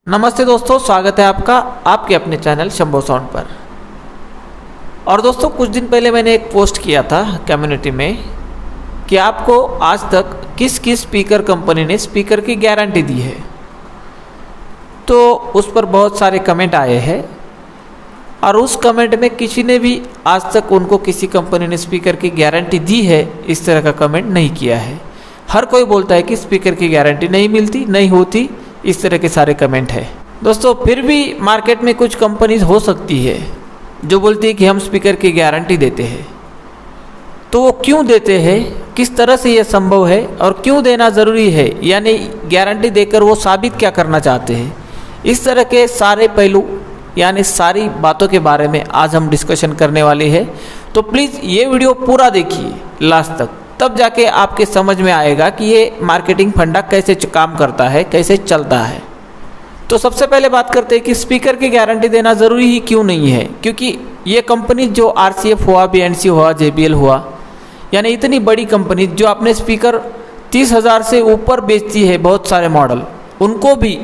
नमस्ते दोस्तों, स्वागत है आपका आपके अपने चैनल शंभो साउंड पर। और दोस्तों, कुछ दिन पहले मैंने एक पोस्ट किया था कम्युनिटी में कि आपको आज तक किस किस स्पीकर कंपनी ने स्पीकर की गारंटी दी है। तो उस पर बहुत सारे कमेंट आए हैं और उस कमेंट में किसी ने भी आज तक उनको किसी कंपनी ने स्पीकर की गारंटी दी है इस तरह का कमेंट नहीं किया है। हर कोई बोलता है कि स्पीकर की गारंटी नहीं मिलती, नहीं होती, इस तरह के सारे कमेंट है। दोस्तों, फिर भी मार्केट में कुछ कंपनीज हो सकती है जो बोलती है कि हम स्पीकर की गारंटी देते हैं। तो वो क्यों देते हैं, किस तरह से ये संभव है और क्यों देना ज़रूरी है, यानी गारंटी देकर वो साबित क्या करना चाहते हैं, इस तरह के सारे पहलू यानी सारी बातों के बारे में आज हम डिस्कशन करने वाले हैं। तो प्लीज़ ये वीडियो पूरा देखिए लास्ट तक, तब जाके आपके समझ में आएगा कि ये मार्केटिंग फंडा कैसे काम करता है, कैसे चलता है। तो सबसे पहले बात करते हैं कि स्पीकर की गारंटी देना ज़रूरी ही क्यों नहीं है। क्योंकि ये कंपनी जो RCF हुआ, BNC हुआ, JBL हुआ, यानी इतनी बड़ी कंपनी जो अपने स्पीकर 30,000 से ऊपर बेचती है, बहुत सारे मॉडल, उनको भी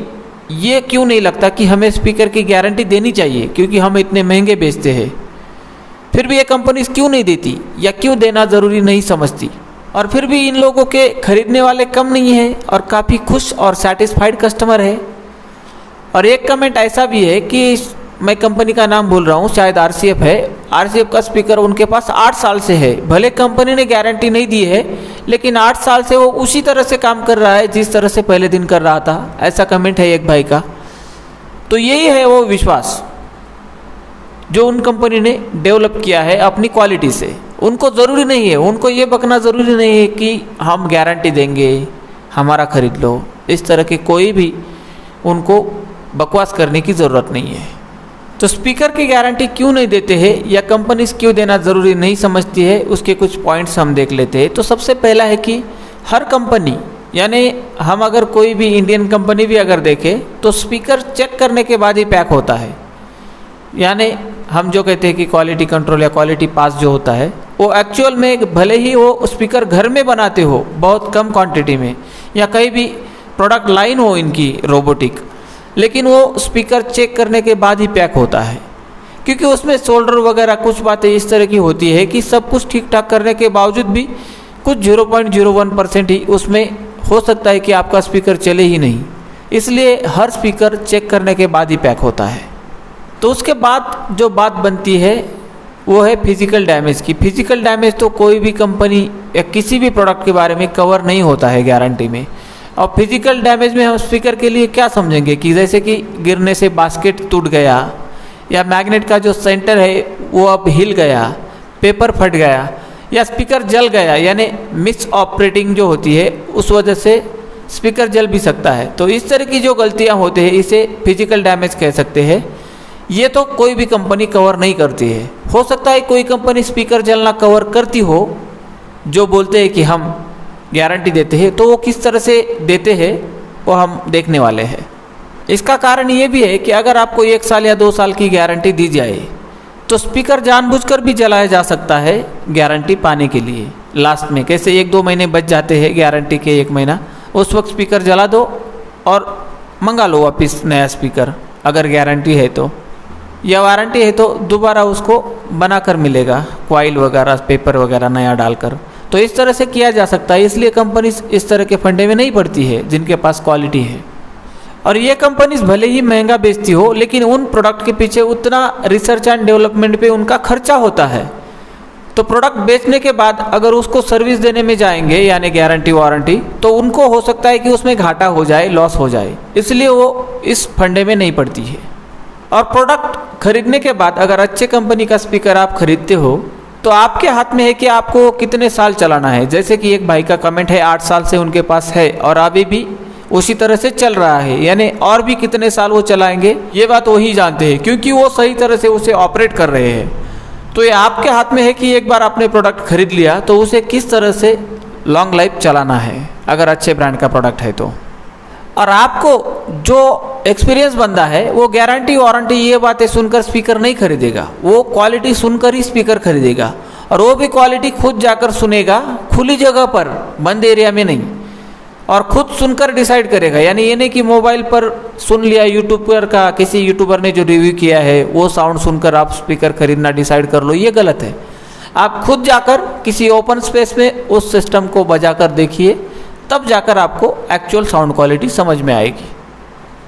ये क्यों नहीं लगता कि हमें स्पीकर की गारंटी देनी चाहिए क्योंकि हम इतने महंगे बेचते हैं। फिर भी ये कंपनी क्यों नहीं देती या क्यों देना ज़रूरी नहीं समझती। और फिर भी इन लोगों के खरीदने वाले कम नहीं हैं और काफ़ी खुश और सेटिस्फाइड कस्टमर है। और एक कमेंट ऐसा भी है कि मैं कंपनी का नाम भूल रहा हूँ, शायद RCF है। RCF का स्पीकर उनके पास 8 साल से है। भले कंपनी ने गारंटी नहीं दी है, लेकिन 8 साल से वो उसी तरह से काम कर रहा है जिस तरह से पहले दिन कर रहा था। ऐसा कमेंट है एक भाई का। तो यही है वो विश्वास जो उन कंपनी ने डेवलप किया है अपनी क्वालिटी से। उनको ज़रूरी नहीं है, उनको ये बकना ज़रूरी नहीं है कि हम गारंटी देंगे, हमारा ख़रीद लो। इस तरह के कोई भी उनको बकवास करने की ज़रूरत नहीं है। तो स्पीकर की गारंटी क्यों नहीं देते हैं या कंपनीज क्यों देना ज़रूरी नहीं समझती है, उसके कुछ पॉइंट्स हम देख लेते हैं। तो सबसे पहला है कि हर कंपनी, यानी हम अगर कोई भी इंडियन कंपनी भी अगर देखें तो स्पीकर चेक करने के बाद ही पैक होता है। यानी हम जो कहते हैं कि क्वालिटी कंट्रोल या क्वालिटी पास जो होता है, वो एक्चुअल में भले ही वो स्पीकर घर में बनाते हो बहुत कम क्वांटिटी में या कहीं भी प्रोडक्ट लाइन हो इनकी रोबोटिक, लेकिन वो स्पीकर चेक करने के बाद ही पैक होता है। क्योंकि उसमें सोल्डर वगैरह कुछ बातें इस तरह की होती है कि सब कुछ ठीक ठाक करने के बावजूद भी कुछ 0.01% ही उसमें हो सकता है कि आपका स्पीकर चले ही नहीं। इसलिए हर स्पीकर चेक करने के बाद ही पैक होता है। तो उसके बाद जो बात बनती है वो है फिजिकल डैमेज की। फिजिकल डैमेज तो कोई भी कंपनी या किसी भी प्रोडक्ट के बारे में कवर नहीं होता है गारंटी में। और फिजिकल डैमेज में हम स्पीकर के लिए क्या समझेंगे कि जैसे कि गिरने से बास्केट टूट गया या मैग्नेट का जो सेंटर है वो अब हिल गया, पेपर फट गया या स्पीकर जल गया, यानी मिस ऑपरेटिंग जो होती है उस वजह से स्पीकर जल भी सकता है। तो इस तरह की जो गलतियाँ होती है इसे फिजिकल डैमेज कह सकते हैं। ये तो कोई भी कंपनी कवर नहीं करती है। हो सकता है कोई कंपनी स्पीकर जलना कवर करती हो, जो बोलते हैं कि हम गारंटी देते हैं। तो वो किस तरह से देते हैं वो हम देखने वाले हैं। इसका कारण ये भी है कि अगर आपको 1 साल या 2 साल की गारंटी दी जाए तो स्पीकर जानबूझकर भी जलाया जा सकता है गारंटी पाने के लिए। लास्ट में कैसे 1-2 महीने बच जाते हैं गारंटी के, 1 महीना, उस वक्त स्पीकर जला दो और मंगा लो वापस नया स्पीकर अगर गारंटी है तो, या वारंटी है तो दोबारा उसको बनाकर मिलेगा, कॉइल वगैरह पेपर वगैरह नया डालकर। तो इस तरह से किया जा सकता है। इसलिए कंपनी इस तरह के फंडे में नहीं पड़ती है जिनके पास क्वालिटी है। और ये कंपनीज भले ही महंगा बेचती हो, लेकिन उन प्रोडक्ट के पीछे उतना रिसर्च एंड डेवलपमेंट पे उनका खर्चा होता है। तो प्रोडक्ट बेचने के बाद अगर उसको सर्विस देने में जाएंगे यानी गारंटी वारंटी, तो उनको हो सकता है कि उसमें घाटा हो जाए, लॉस हो जाए। इसलिए वो इस फंडे में नहीं पड़ती है। और प्रोडक्ट खरीदने के बाद अगर अच्छे कंपनी का स्पीकर आप खरीदते हो तो आपके हाथ में है कि आपको कितने साल चलाना है। जैसे कि एक भाई का कमेंट है 8 साल से उनके पास है और अभी भी उसी तरह से चल रहा है, यानी और भी कितने साल वो चलाएंगे ये बात वही जानते हैं क्योंकि वो सही तरह से उसे ऑपरेट कर रहे हैं। तो ये आपके हाथ में है कि एक बार आपने प्रोडक्ट खरीद लिया तो उसे किस तरह से लॉन्ग लाइफ चलाना है अगर अच्छे ब्रांड का प्रोडक्ट है तो। और आपको जो एक्सपीरियंस बंदा है वो गारंटी वारंटी ये बातें सुनकर स्पीकर नहीं खरीदेगा, वो क्वालिटी सुनकर ही स्पीकर खरीदेगा। और वो भी क्वालिटी खुद जाकर सुनेगा, खुली जगह पर, बंद एरिया में नहीं। और खुद सुनकर डिसाइड करेगा। यानी ये नहीं कि मोबाइल पर सुन लिया यूट्यूबर का, किसी यूट्यूबर ने जो रिव्यू किया है वो साउंड सुनकर आप स्पीकर खरीदना डिसाइड कर लो, ये गलत है। आप खुद जाकर किसी ओपन स्पेस में उस सिस्टम को बजाकर देखिए, तब जाकर आपको एक्चुअल साउंड क्वालिटी समझ में आएगी।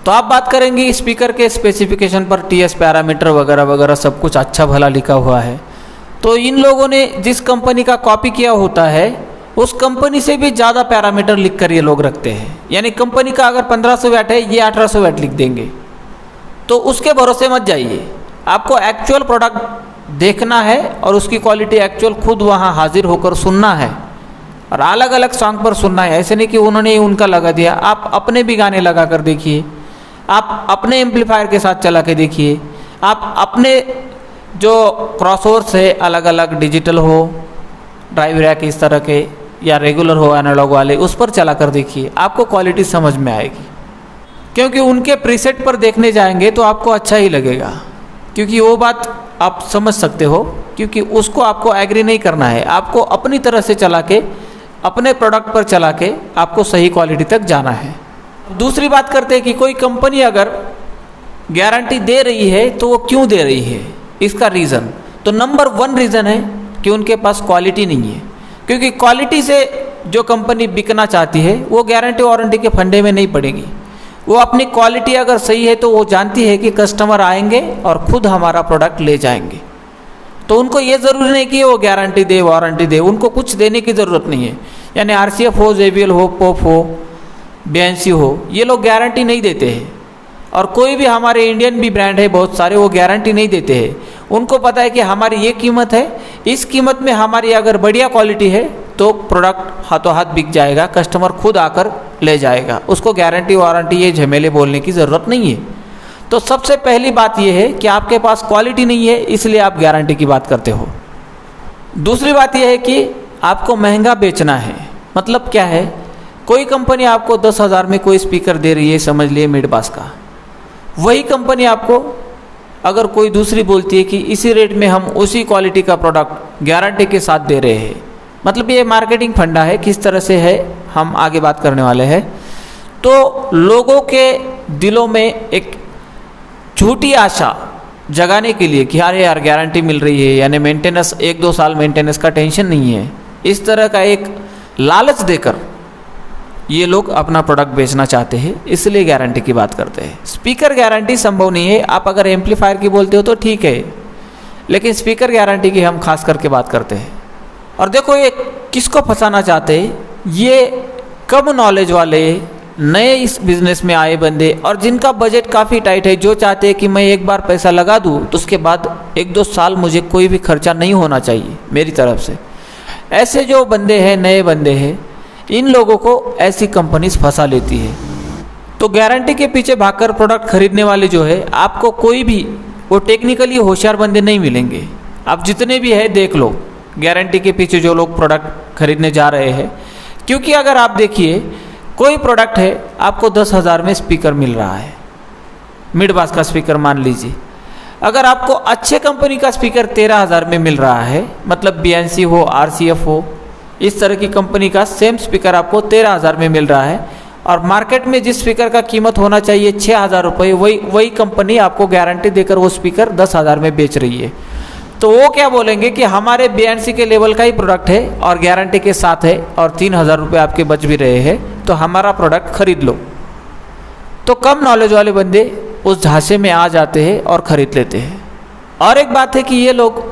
तो आप बात करेंगे स्पीकर के स्पेसिफिकेशन पर, टीएस पैरामीटर वगैरह वगैरह सब कुछ अच्छा भला लिखा हुआ है। तो इन लोगों ने जिस कंपनी का कॉपी किया होता है उस कंपनी से भी ज़्यादा पैरामीटर लिखकर ये लोग रखते हैं। यानी कंपनी का अगर 1500 वाट है, ये 1800 वाट लिख देंगे। तो उसके भरोसे मत जाइए, आपको एक्चुअल प्रोडक्ट देखना है और उसकी क्वालिटी एक्चुअल खुद वहाँ हाजिर होकर सुनना है और अलग अलग सॉन्ग पर सुनना है। ऐसे नहीं कि उन्होंने उनका लगा दिया, आप अपने भी गाने लगा कर देखिए, आप अपने एम्पलीफायर के साथ चला के देखिए, आप अपने जो क्रॉसओवर्स है अलग अलग, डिजिटल हो, ड्राइव रैक इस तरह के, या रेगुलर हो एनालॉग वाले, उस पर चला कर देखिए, आपको क्वालिटी समझ में आएगी। क्योंकि उनके प्रीसेट पर देखने जाएंगे तो आपको अच्छा ही लगेगा, क्योंकि वो बात आप समझ सकते हो, क्योंकि उसको आपको एग्री नहीं करना है, आपको अपनी तरह से चला के, अपने प्रोडक्ट पर चला के आपको सही क्वालिटी तक जाना है। दूसरी बात करते हैं कि कोई कंपनी अगर गारंटी दे रही है तो वो क्यों दे रही है, इसका रीज़न। तो नंबर 1 रीज़न है कि उनके पास क्वालिटी नहीं है। क्योंकि क्वालिटी से जो कंपनी बिकना चाहती है वो गारंटी वारंटी के फंडे में नहीं पड़ेगी। वो अपनी क्वालिटी अगर सही है तो वो जानती है कि कस्टमर आएंगे और खुद हमारा प्रोडक्ट ले जाएंगे। तो उनको ये ज़रूरी नहीं कि वो गारंटी दे, वारंटी दे, उनको कुछ देने की ज़रूरत नहीं है। यानी RCF हो, JBL हो, पॉप हो, BNC हो, ये लोग गारंटी नहीं देते हैं। और कोई भी हमारे इंडियन भी ब्रांड है बहुत सारे, वो गारंटी नहीं देते हैं। उनको पता है कि हमारी ये कीमत है, इस कीमत में हमारी अगर बढ़िया क्वालिटी है तो प्रोडक्ट हाथों हाथ बिक जाएगा, कस्टमर खुद आकर ले जाएगा, उसको गारंटी वारंटी ये झमेले बोलने की ज़रूरत नहीं है। तो सबसे पहली बात ये है कि आपके पास क्वालिटी नहीं है, इसलिए आप गारंटी की बात करते हो। दूसरी बात यह है कि आपको महंगा बेचना है। मतलब क्या है, कोई कंपनी आपको 10,000 में कोई स्पीकर दे रही है, समझ लिए मिड बास का, वही कंपनी आपको अगर कोई दूसरी बोलती है कि इसी रेट में हम उसी क्वालिटी का प्रोडक्ट गारंटी के साथ दे रहे हैं, मतलब ये मार्केटिंग फंडा है, किस तरह से है हम आगे बात करने वाले हैं। तो लोगों के दिलों में एक झूठी आशा जगाने के लिए कि अरे यार गारंटी मिल रही है, यानी मेंटेनेंस 1-2 साल मेंटेनेंस का टेंशन नहीं है, इस तरह का एक लालच देकर ये लोग अपना प्रोडक्ट बेचना चाहते हैं, इसलिए गारंटी की बात करते हैं। स्पीकर गारंटी संभव नहीं है। आप अगर एम्पलीफायर की बोलते हो तो ठीक है, लेकिन स्पीकर गारंटी की हम खास करके बात करते हैं। और देखो ये किसको फंसाना चाहते हैं, ये कम नॉलेज वाले नए इस बिज़नेस में आए बंदे और जिनका बजट काफ़ी टाइट है, जो चाहते हैं कि मैं एक बार पैसा लगा दूँ तो उसके बाद 1-2 साल मुझे कोई भी खर्चा नहीं होना चाहिए मेरी तरफ से। ऐसे जो बंदे हैं, नए बंदे हैं, इन लोगों को ऐसी कंपनीज फंसा लेती है। तो गारंटी के पीछे भागकर प्रोडक्ट खरीदने वाले जो है, आपको कोई भी वो टेक्निकली होशियार बंदे नहीं मिलेंगे। आप जितने भी है देख लो, गारंटी के पीछे जो लोग प्रोडक्ट खरीदने जा रहे हैं। क्योंकि अगर आप देखिए कोई प्रोडक्ट है, आपको 10,000 में स्पीकर मिल रहा है, मिड बास का स्पीकर मान लीजिए। अगर आपको अच्छे कंपनी का स्पीकर 13,000 में मिल रहा है, मतलब BNC हो, RCF हो, इस तरह की कंपनी का सेम स्पीकर आपको 13,000 में मिल रहा है, और मार्केट में जिस स्पीकर का कीमत होना चाहिए 6,000 रुपये, वही कंपनी आपको गारंटी देकर वो स्पीकर 10,000 में बेच रही है। तो वो क्या बोलेंगे कि हमारे BNC के लेवल का ही प्रोडक्ट है और गारंटी के साथ है और 3,000 रुपये आपके बच भी रहे हैं, तो हमारा प्रोडक्ट खरीद लो। तो कम नॉलेज वाले बंदे उस झांसे में आ जाते हैं और ख़रीद लेते हैं। और एक बात है कि ये लोग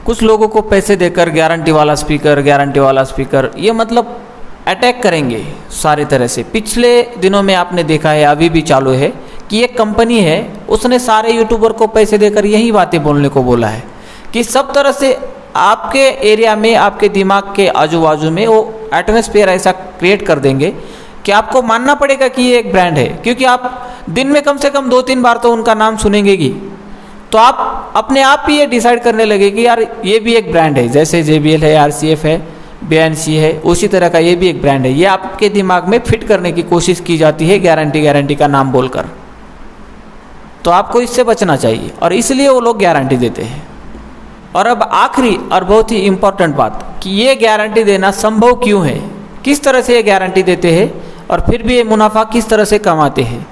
कुछ लोगों को पैसे देकर गारंटी वाला स्पीकर, ये मतलब अटैक करेंगे सारी तरह से। पिछले दिनों में आपने देखा है, अभी भी चालू है, कि एक कंपनी है, उसने सारे यूट्यूबर को पैसे देकर यही बातें बोलने को बोला है कि सब तरह से आपके एरिया में, आपके दिमाग के आजू बाजू में वो एटमॉस्फेयर ऐसा क्रिएट कर देंगे कि आपको मानना पड़ेगा कि ये एक ब्रांड है। क्योंकि आप दिन में कम से कम 2-3 बार तो उनका नाम सुनेंगे ही, तो आप अपने आप ही ये डिसाइड करने लगे कि यार ये भी एक ब्रांड है। जैसे JBL है, RCF है, BNC है, उसी तरह का ये भी एक ब्रांड है। ये आपके दिमाग में फिट करने की कोशिश की जाती है गारंटी का नाम बोलकर। तो आपको इससे बचना चाहिए और इसलिए वो लोग गारंटी देते हैं। और अब आखिरी और बहुत ही इम्पोर्टेंट बात कि ये गारंटी देना संभव क्यों है, किस तरह से ये गारंटी देते हैं, और फिर भी ये मुनाफा किस तरह से कमाते हैं,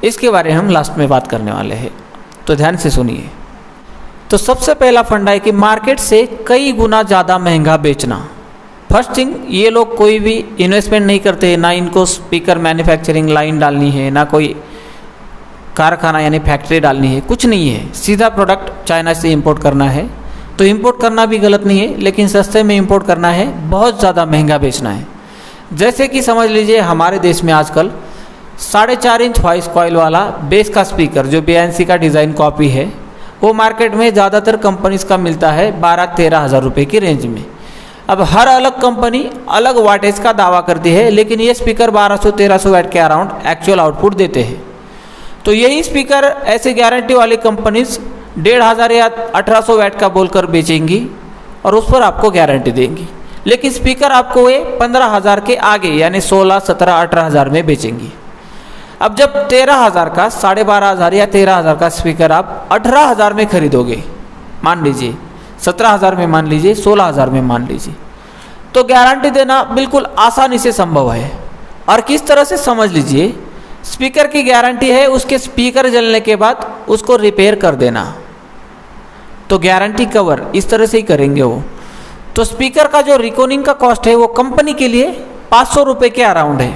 इसके बारे में हम लास्ट में बात करने वाले हैं, तो ध्यान से सुनिए। तो सबसे पहला फंडा है कि मार्केट से कई गुना ज़्यादा महंगा बेचना। फर्स्ट थिंग, ये लोग कोई भी इन्वेस्टमेंट नहीं करते, ना इनको स्पीकर मैन्युफैक्चरिंग लाइन डालनी है, ना कोई कारखाना यानी फैक्ट्री डालनी है, कुछ नहीं है। सीधा प्रोडक्ट चाइना से इंपोर्ट करना है। तो इंपोर्ट करना भी गलत नहीं है, लेकिन सस्ते में इंपोर्ट करना है, बहुत ज़्यादा महंगा बेचना है। जैसे कि समझ लीजिए हमारे देश में आजकल 4.5 इंच वॉइस कॉइल वाला बेस का स्पीकर जो BNC का डिज़ाइन कॉपी है, वो मार्केट में ज़्यादातर कंपनीज का मिलता है 12-13 हज़ार रुपये की रेंज में। अब हर अलग कंपनी अलग वाटेज का दावा करती है, लेकिन ये स्पीकर 1200-1300 वाट के अराउंड एक्चुअल आउटपुट देते हैं। तो यही स्पीकर ऐसे गारंटी वाली कंपनीज 1500 या 1800 वाट का बोलकर बेचेंगी और उस पर आपको गारंटी देंगी, लेकिन स्पीकर आपको ये 15,000 के आगे यानी 16, 17, 18,000 में बेचेंगी। अब जब 13,000 का, 12,500 या 13,000 का स्पीकर आप 18,000 में खरीदोगे, मान लीजिए 17,000 में, मान लीजिए 16,000 में, मान लीजिए, तो गारंटी देना बिल्कुल आसानी से संभव है। और किस तरह से, समझ लीजिए स्पीकर की गारंटी है उसके स्पीकर जलने के बाद उसको रिपेयर कर देना, तो गारंटी कवर इस तरह से ही करेंगे वो। तो स्पीकर का जो रिकॉर्डिंग का कॉस्ट है वो कंपनी के लिए 500 रुपये के अराउंड है।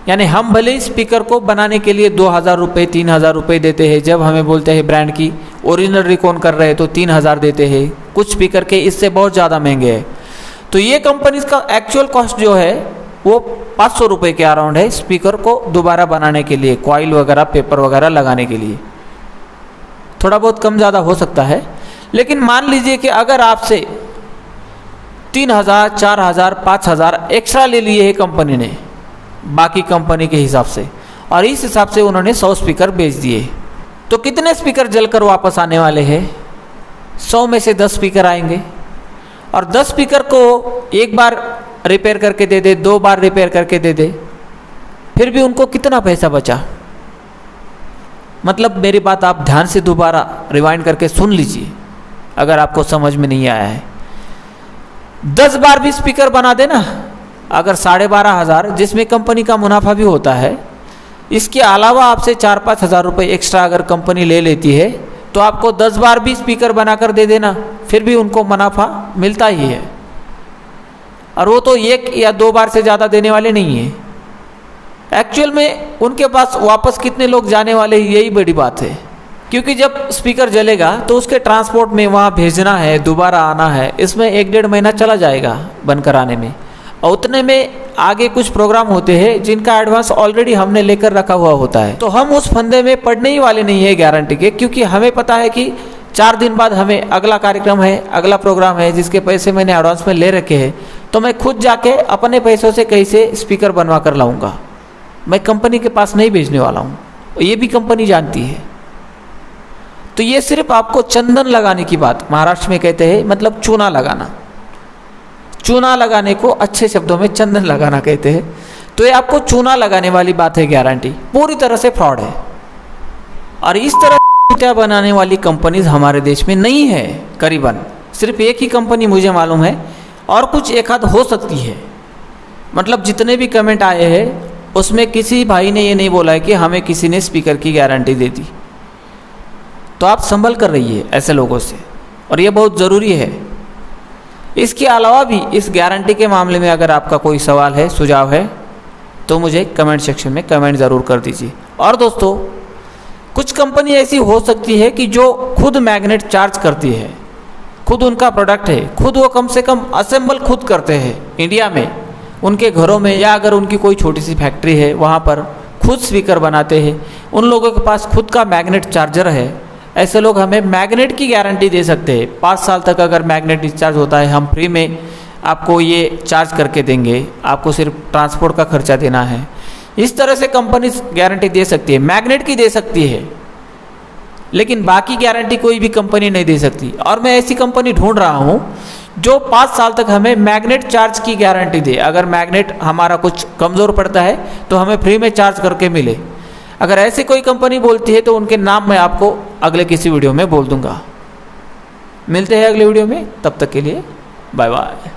यानी हम भले ही स्पीकर को बनाने के लिए 2,000 रुपये, 3,000 रुपये देते हैं, जब हमें बोलते हैं ब्रांड की ओरिजिनल रिकॉन कर रहे हैं तो 3,000 देते हैं, कुछ स्पीकर के इससे बहुत ज़्यादा महंगे हैं। तो ये कंपनी का एक्चुअल कॉस्ट जो है वो 500 रुपये के अराउंड है स्पीकर को दोबारा बनाने के लिए, कॉइल वगैरह, पेपर वगैरह लगाने के लिए। थोड़ा बहुत कम ज़्यादा हो सकता है, लेकिन मान लीजिए कि अगर आपसे 3,000, 4,000, 5,000 एक्स्ट्रा ले लिए है कंपनी ने बाकी कंपनी के हिसाब से, और इस हिसाब से उन्होंने 100 स्पीकर बेच दिए, तो कितने स्पीकर जलकर वापस आने वाले हैं? 100 में से 10 स्पीकर आएंगे। और 10 स्पीकर को एक बार रिपेयर करके दे दे, 2 बार रिपेयर करके दे दे, फिर भी उनको कितना पैसा बचा? मतलब मेरी बात आप ध्यान से दोबारा रिवाइंड करके सुन लीजिए अगर आपको समझ में नहीं आया है। 10 बार भी स्पीकर बना देना, अगर 12,500, जिसमें कंपनी का मुनाफा भी होता है, इसके अलावा आपसे 4-5 हज़ार रुपये एक्स्ट्रा अगर कंपनी ले लेती है, तो आपको 10 बार भी स्पीकर बनाकर दे देना, फिर भी उनको मुनाफा मिलता ही है। और वो तो 1 या 2 बार से ज़्यादा देने वाले नहीं है। एक्चुअल में उनके पास वापस कितने लोग जाने वाले हैं, यही बड़ी बात है। क्योंकि जब स्पीकर जलेगा तो उसके ट्रांसपोर्ट में वहाँ भेजना है, दोबारा आना है, इसमें 1-1.5 महीना चला जाएगा बनकर आने में। और उतने में आगे कुछ प्रोग्राम होते हैं जिनका एडवांस ऑलरेडी हमने लेकर रखा हुआ होता है, तो हम उस फंदे में पड़ने ही वाले नहीं है गारंटी के, क्योंकि हमें पता है कि 4 दिन बाद हमें अगला कार्यक्रम है, अगला प्रोग्राम है जिसके पैसे मैंने एडवांस में ले रखे हैं, तो मैं खुद जाके अपने पैसों से कहीं से स्पीकर बनवा कर लाऊंगा। मैं कंपनी के पास नहीं भेजने वाला हूँ, ये भी कंपनी जानती है। तो ये सिर्फ आपको चंदन लगाने की बात, महाराष्ट्र में कहते हैं, मतलब चूना लगाना, चूना लगाने को अच्छे शब्दों में चंदन लगाना कहते हैं। तो ये आपको चूना लगाने वाली बात है, गारंटी पूरी तरह से फ्रॉड है। और इस तरह ईटा बनाने वाली कंपनीज हमारे देश में नहीं है, करीबन सिर्फ एक ही कंपनी मुझे मालूम है, और कुछ एक आध हो सकती है। मतलब जितने भी कमेंट आए हैं उसमें किसी भाई ने ये नहीं बोला है कि हमें किसी ने स्पीकर की गारंटी दे दी। तो आप संभल कर रहिए ऐसे लोगों से, और ये बहुत ज़रूरी है। इसके अलावा भी इस गारंटी के मामले में अगर आपका कोई सवाल है, सुझाव है, तो मुझे कमेंट सेक्शन में कमेंट ज़रूर कर दीजिए। और दोस्तों, कुछ कंपनी ऐसी हो सकती है कि जो खुद मैग्नेट चार्ज करती है, खुद उनका प्रोडक्ट है, खुद वो कम से कम असेंबल खुद करते हैं इंडिया में, उनके घरों में, या अगर उनकी कोई छोटी सी फैक्ट्री है वहाँ पर खुद स्पीकर बनाते हैं, उन लोगों के पास खुद का मैग्नेट चार्जर है। ऐसे लोग हमें मैग्नेट की गारंटी दे सकते हैं। 5 साल तक अगर मैग्नेट डिस्चार्ज होता है, हम फ्री में आपको ये चार्ज करके देंगे, आपको सिर्फ ट्रांसपोर्ट का खर्चा देना है। इस तरह से कंपनी गारंटी दे सकती है, मैग्नेट की दे सकती है, लेकिन बाकी गारंटी कोई भी कंपनी नहीं दे सकती। और मैं ऐसी कंपनी ढूंढ रहा हूँ जो 5 साल तक हमें मैग्नेट चार्ज की गारंटी दे। अगर मैग्नेट हमारा कुछ कमज़ोर पड़ता है तो हमें फ्री में चार्ज करके मिले। अगर ऐसी कोई कंपनी बोलती है तो उनके नाम मैं आपको अगले किसी वीडियो में बोल दूंगा। मिलते हैं अगले वीडियो में, तब तक के लिए बाय बाय।